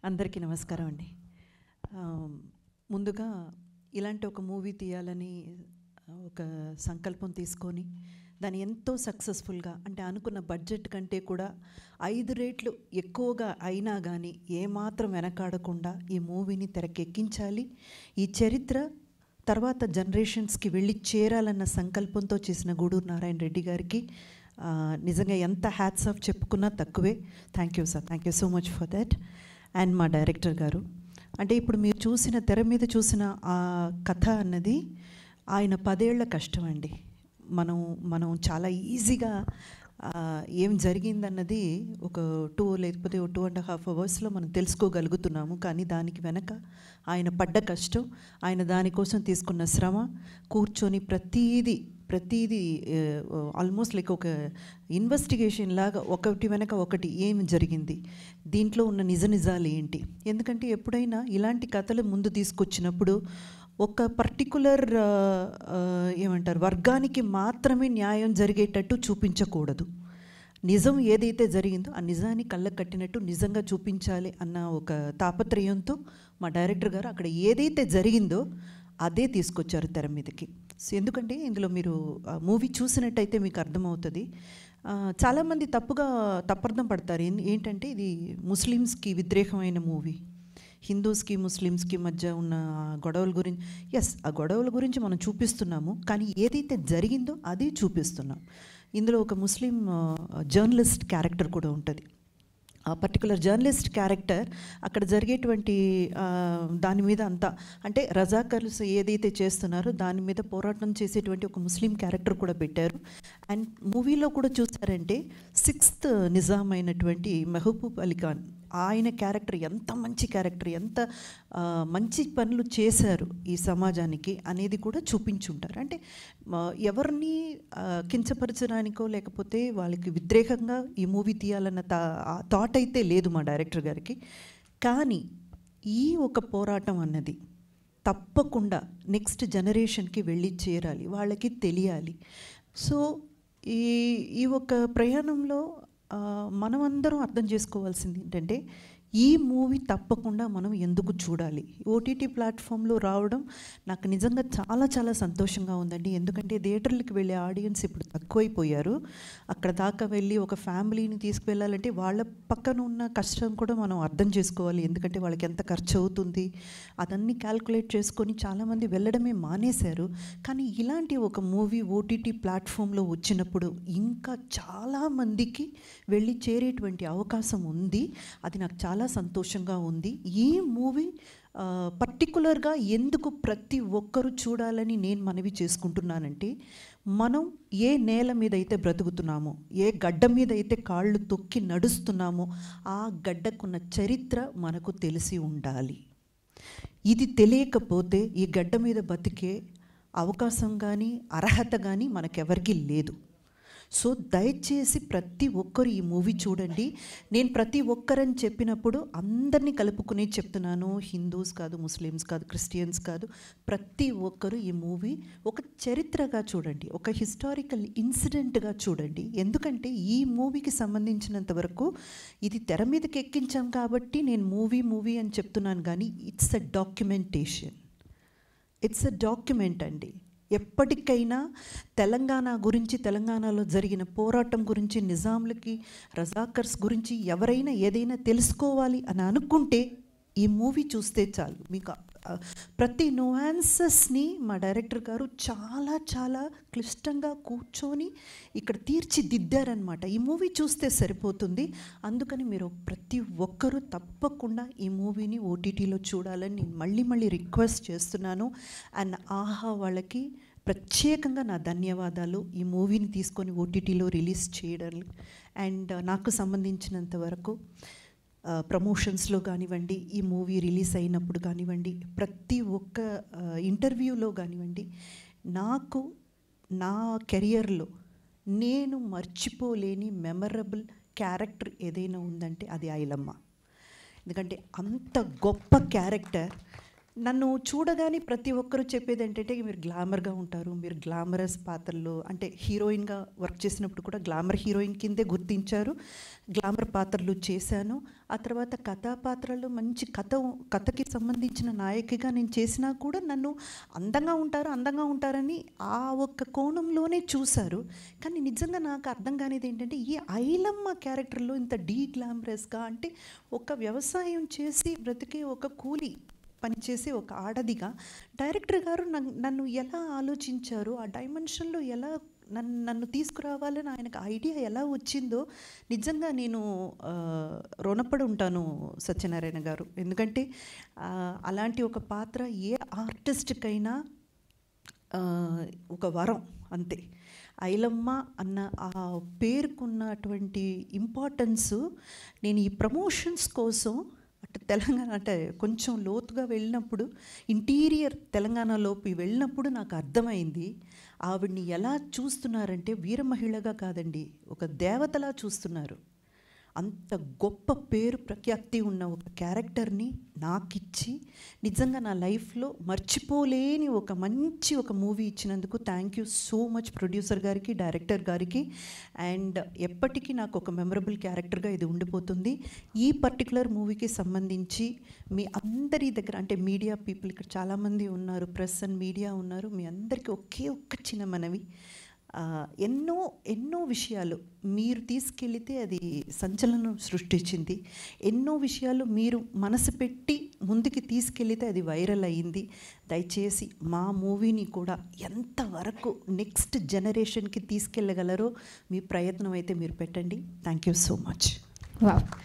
అందరికీ నమస్కారం అండి. ముందుగా ఇలాంటి ఒక మూవీ తీయాలని ఒక సంకల్పం తీసుకొని దాన్ని ఎంతో సక్సెస్ఫుల్గా, అంటే అనుకున్న బడ్జెట్ కంటే కూడా 5 రెట్లు ఎక్కువగా అయినా కానీ ఏమాత్రం వెనకాడకుండా ఈ మూవీని తెరకెక్కించాలి, ఈ చరిత్ర తర్వాత జనరేషన్స్కి వెళ్ళి చేరాలన్న సంకల్పంతో చేసిన గూడూరు నారాయణ రెడ్డి గారికి నిజంగా ఎంత హ్యాట్స్ ఆఫ్ చెప్పుకున్నా తక్కువే. Thank you sir, thank you so much for that. And మా డైరెక్టర్ గారు, అంటే ఇప్పుడు మీరు చూసిన తెర మీద చూసిన ఆ కథ అన్నది ఆయన 10 ఏళ్ల కష్టం అండి. మనం చాలా ఈజీగా ఏం జరిగిందన్నది ఒక 2 లేకపోతే 2.5 అవర్స్లో మనం తెలుసుకోగలుగుతున్నాము. కానీ దానికి వెనక ఆయన పడ్డ కష్టం, ఆయన దానికోసం తీసుకున్న శ్రమ, కూర్చొని ప్రతీది ఆల్మోస్ట్ లైక్ ఒక ఇన్వెస్టిగేషన్ లాగా ఒకటి వెనక ఒకటి ఏం జరిగింది, దీంట్లో ఉన్న నిజాలు ఏంటి. ఎందుకంటే ఎప్పుడైనా ఇలాంటి కథలు ముందు తీసుకొచ్చినప్పుడు ఒక పర్టికులర్ ఏమంటారు వర్గానికి మాత్రమే న్యాయం జరిగేటట్టు చూపించకూడదు. నిజం ఏదైతే జరిగిందో ఆ నిజాన్ని కళ్ళకు కట్టినట్టు నిజంగా చూపించాలి అన్న ఒక తాపత్రయంతో మా డైరెక్టర్ గారు అక్కడ ఏదైతే జరిగిందో అదే తీసుకొచ్చారు తెర మీదకి. ఎందుకంటే ఇందులో మీరు మూవీ చూసినట్టయితే మీకు అర్థమవుతుంది. చాలామంది తప్పర్థం పడతారు. ఏంటంటే ఇది ముస్లిమ్స్కి వ్యతిరేకమైన మూవీ, హిందూస్కి ముస్లిమ్స్కి మధ్య ఉన్న గొడవల గురించి. ఎస్, ఆ గొడవల గురించి మనం చూపిస్తున్నాము, కానీ ఏదైతే జరిగిందో అది చూపిస్తున్నాం. ఇందులో ఒక ముస్లిం జర్నలిస్ట్ క్యారెక్టర్ కూడా ఉంటుంది. ఆ పర్టికులర్ జర్నలిస్ట్ క్యారెక్టర్ అక్కడ జరిగేటువంటి దాని మీద అంతా, అంటే రజాకర్స్ ఏదైతే చేస్తున్నారో దాని మీద పోరాటం చేసేటువంటి ఒక ముస్లిం క్యారెక్టర్ కూడా పెట్టారు. అండ్ మూవీలో కూడా చూసారంటే 6th నిజాం అయినటువంటి మెహబూబ్ అలీ ఖాన్, ఆయన క్యారెక్టర్ ఎంత మంచి క్యారెక్టర్, ఎంత మంచి పనులు చేశారు ఈ సమాజానికి అనేది కూడా చూపించుంటారు. అంటే ఎవరిని కించపరచడానికో లేకపోతే వాళ్ళకి వ్యతిరేకంగా ఈ మూవీ తీయాలన్న థాట్ అయితే లేదు మా డైరెక్టర్ గారికి. కానీ ఈ ఒక పోరాటం అన్నది తప్పకుండా నెక్స్ట్ జనరేషన్కి వెళ్ళి చేరాలి, వాళ్ళకి తెలియాలి. సో ఈ ఒక ప్రయాణంలో మనమందరం అర్థం చేసుకోవాల్సింది ఏంటంటే ఈ మూవీ తప్పకుండా మనం ఎందుకు చూడాలి. ఓటీటీ ప్లాట్ఫామ్లో రావడం నాకు నిజంగా చాలా చాలా సంతోషంగా ఉందండి. ఎందుకంటే థియేటర్లకు వెళ్ళే ఆడియన్స్ ఇప్పుడు తక్కువైపోయారు. అక్కడ దాకా వెళ్ళి ఒక ఫ్యామిలీని తీసుకువెళ్ళాలంటే వాళ్ళ పక్కన ఉన్న కష్టం కూడా మనం అర్థం చేసుకోవాలి. ఎందుకంటే వాళ్ళకి ఎంత ఖర్చు అవుతుంది అదన్నీ క్యాల్కులేట్ చేసుకొని చాలామంది వెళ్ళడమే మానేశారు. కానీ ఇలాంటి ఒక మూవీ ఓటీటీ ప్లాట్ఫామ్లో వచ్చినప్పుడు ఇంకా చాలామందికి వెళ్ళి చేరేటువంటి అవకాశం ఉంది. అది నాకు చాలా సంతోషంగా ఉంది. ఈ మూవీ పర్టికులర్గా ఎందుకు ప్రతి ఒక్కరూ చూడాలని నేను మనవి చేసుకుంటున్నానంటే, మనం ఏ నేల మీద అయితే బ్రతుకుతున్నామో, ఏ గడ్డ మీద అయితే కాళ్ళు తొక్కి నడుస్తున్నామో ఆ గడ్డకున్న చరిత్ర మనకు తెలిసి ఉండాలి. ఇది తెలియకపోతే ఈ గడ్డ మీద బతికే అవకాశం కానీ అర్హత కానీ మనకెవరికి లేదు. సో దయచేసి ప్రతి ఒక్కరు ఈ మూవీ చూడండి. నేను ప్రతి ఒక్కరని చెప్పినప్పుడు అందరినీ కలుపుకునే చెప్తున్నాను. హిందూస్ కాదు, ముస్లిమ్స్ కాదు, క్రిస్టియన్స్ కాదు, ప్రతి ఒక్కరు ఈ మూవీ ఒక చరిత్రగా చూడండి, ఒక హిస్టారికల్ ఇన్సిడెంట్గా చూడండి. ఎందుకంటే ఈ మూవీకి సంబంధించినంత వరకు ఇది తెర మీదకి ఎక్కించాం కాబట్టి నేను మూవీ అని చెప్తున్నాను, కానీ it's a documentation, it's a document అండి. ఎప్పటికైనా తెలంగాణ గురించి, తెలంగాణలో జరిగిన పోరాటం గురించి, నిజాంలకి రజాకర్స్ గురించి ఎవరైనా ఏదైనా తెలుసుకోవాలి అని అనుకుంటే ఈ మూవీ చూస్తే చాలు. మీకు ప్రతి నువాన్సెస్ని మా డైరెక్టర్ గారు చాలా చాలా క్లిష్టంగా కూర్చొని ఇక్కడ తీర్చిదిద్దారనమాట. ఈ మూవీ చూస్తే సరిపోతుంది. అందుకని మీరు ప్రతి ఒక్కరూ తప్పకుండా ఈ మూవీని ఓటీటీలో చూడాలని నేను మళ్ళీ రిక్వెస్ట్ చేస్తున్నాను. అండ్ ఆహా వాళ్ళకి ప్రత్యేకంగా నా ధన్యవాదాలు, ఈ మూవీని తీసుకొని ఓటీటీలో రిలీజ్ చేయడం. అండ్ నాకు సంబంధించినంత వరకు ప్రమోషన్స్లో కానివ్వండి, ఈ మూవీ రిలీజ్ అయినప్పుడు కానివ్వండి, ప్రతి ఒక్క ఇంటర్వ్యూలో కానివ్వండి, నాకు నా కెరియర్లో నేను మర్చిపోలేని మెమరబుల్ క్యారెక్టర్ ఏదైనా ఉందంటే అది ఐలమ్మ. ఎందుకంటే అంత గొప్ప క్యారెక్టర్. నన్ను చూడగానే ప్రతి ఒక్కరు చెప్పేది ఏంటంటే మీరు గ్లామర్గా ఉంటారు, మీరు గ్లామరస్ పాత్రలు అంటే హీరోయిన్గా వర్క్ చేసినప్పుడు కూడా గ్లామర్ హీరోయిన్ కిందే గుర్తించారు. గ్లామర్ పాత్రలు చేశాను. ఆ తర్వాత కథా పాత్రలు మంచి కథకి సంబంధించిన నాయకిగా నేను చేసినా కూడా నన్ను అందంగా ఉంటారని ఆ ఒక్క కోణంలోనే చూశారు. కానీ నిజంగా నాకు అర్థం కానిది ఏంటంటే ఈ ఐలమ్మ క్యారెక్టర్లో ఇంత గ్లామరస్గా అంటే ఒక వ్యవసాయం చేసి బ్రతికే ఒక కూలి పనిచేసే ఒక ఆడదిగా డైరెక్టర్ గారు నన్ను ఎలా ఆలోచించారు, ఆ డైమెన్షన్లో ఎలా నన్ను తీసుకురావాలని ఆయనకు ఐడియా ఎలా వచ్చిందో నిజంగా నేను రుణపడి ఉంటాను సత్యనారాయణ గారు. ఎందుకంటే అలాంటి ఒక పాత్ర ఏ ఆర్టిస్ట్కైనా ఒక వరం అంతే. ఐలమ్మ అన్న ఆ పేరుకున్నటువంటి ఇంపార్టెన్సు నేను ఈ ప్రమోషన్స్ కోసం తెలంగాణ అంటే కొంచెం లోతుగా వెళ్ళినప్పుడు ఇంటీరియర్ తెలంగాణలోకి వెళ్ళినప్పుడు నాకు అర్థమైంది ఆవిడ్ని ఎలా చూస్తున్నారంటే వీర మహిళగా కాదండి, ఒక దేవతలా చూస్తున్నారు. అంత గొప్ప పేరు ప్రఖ్యాతి ఉన్న ఒక క్యారెక్టర్ని నాకిచ్చి నిజంగా నా లైఫ్లో మర్చిపోలేని ఒక మంచి ఒక మూవీ ఇచ్చినందుకు thank you so much producer గారికి, డైరెక్టర్ గారికి. అండ్ ఎప్పటికీ నాకు ఒక మెమరబుల్ క్యారెక్టర్గా ఇది ఉండిపోతుంది. ఈ పర్టికులర్ మూవీకి సంబంధించి మీ అందరి దగ్గర అంటే మీడియా పీపుల్ ఇక్కడ చాలామంది ఉన్నారు, ప్రెస్ అండ్ మీడియా ఉన్నారు, మీ అందరికీ ఒక్క చిన్న మనవి. ఎన్నో విషయాలు మీరు తీసుకెళితే అది సంచలనం సృష్టించింది. ఎన్నో విషయాలు మీరు మనసు పెట్టి ముందుకి తీసుకెళితే అది వైరల్ అయ్యింది. దయచేసి మా మూవీని కూడా ఎంతవరకు నెక్స్ట్ జనరేషన్కి తీసుకెళ్ళగలరో మీ ప్రయత్నం అయితే మీరు పెట్టండి. Thank you so much. Wow.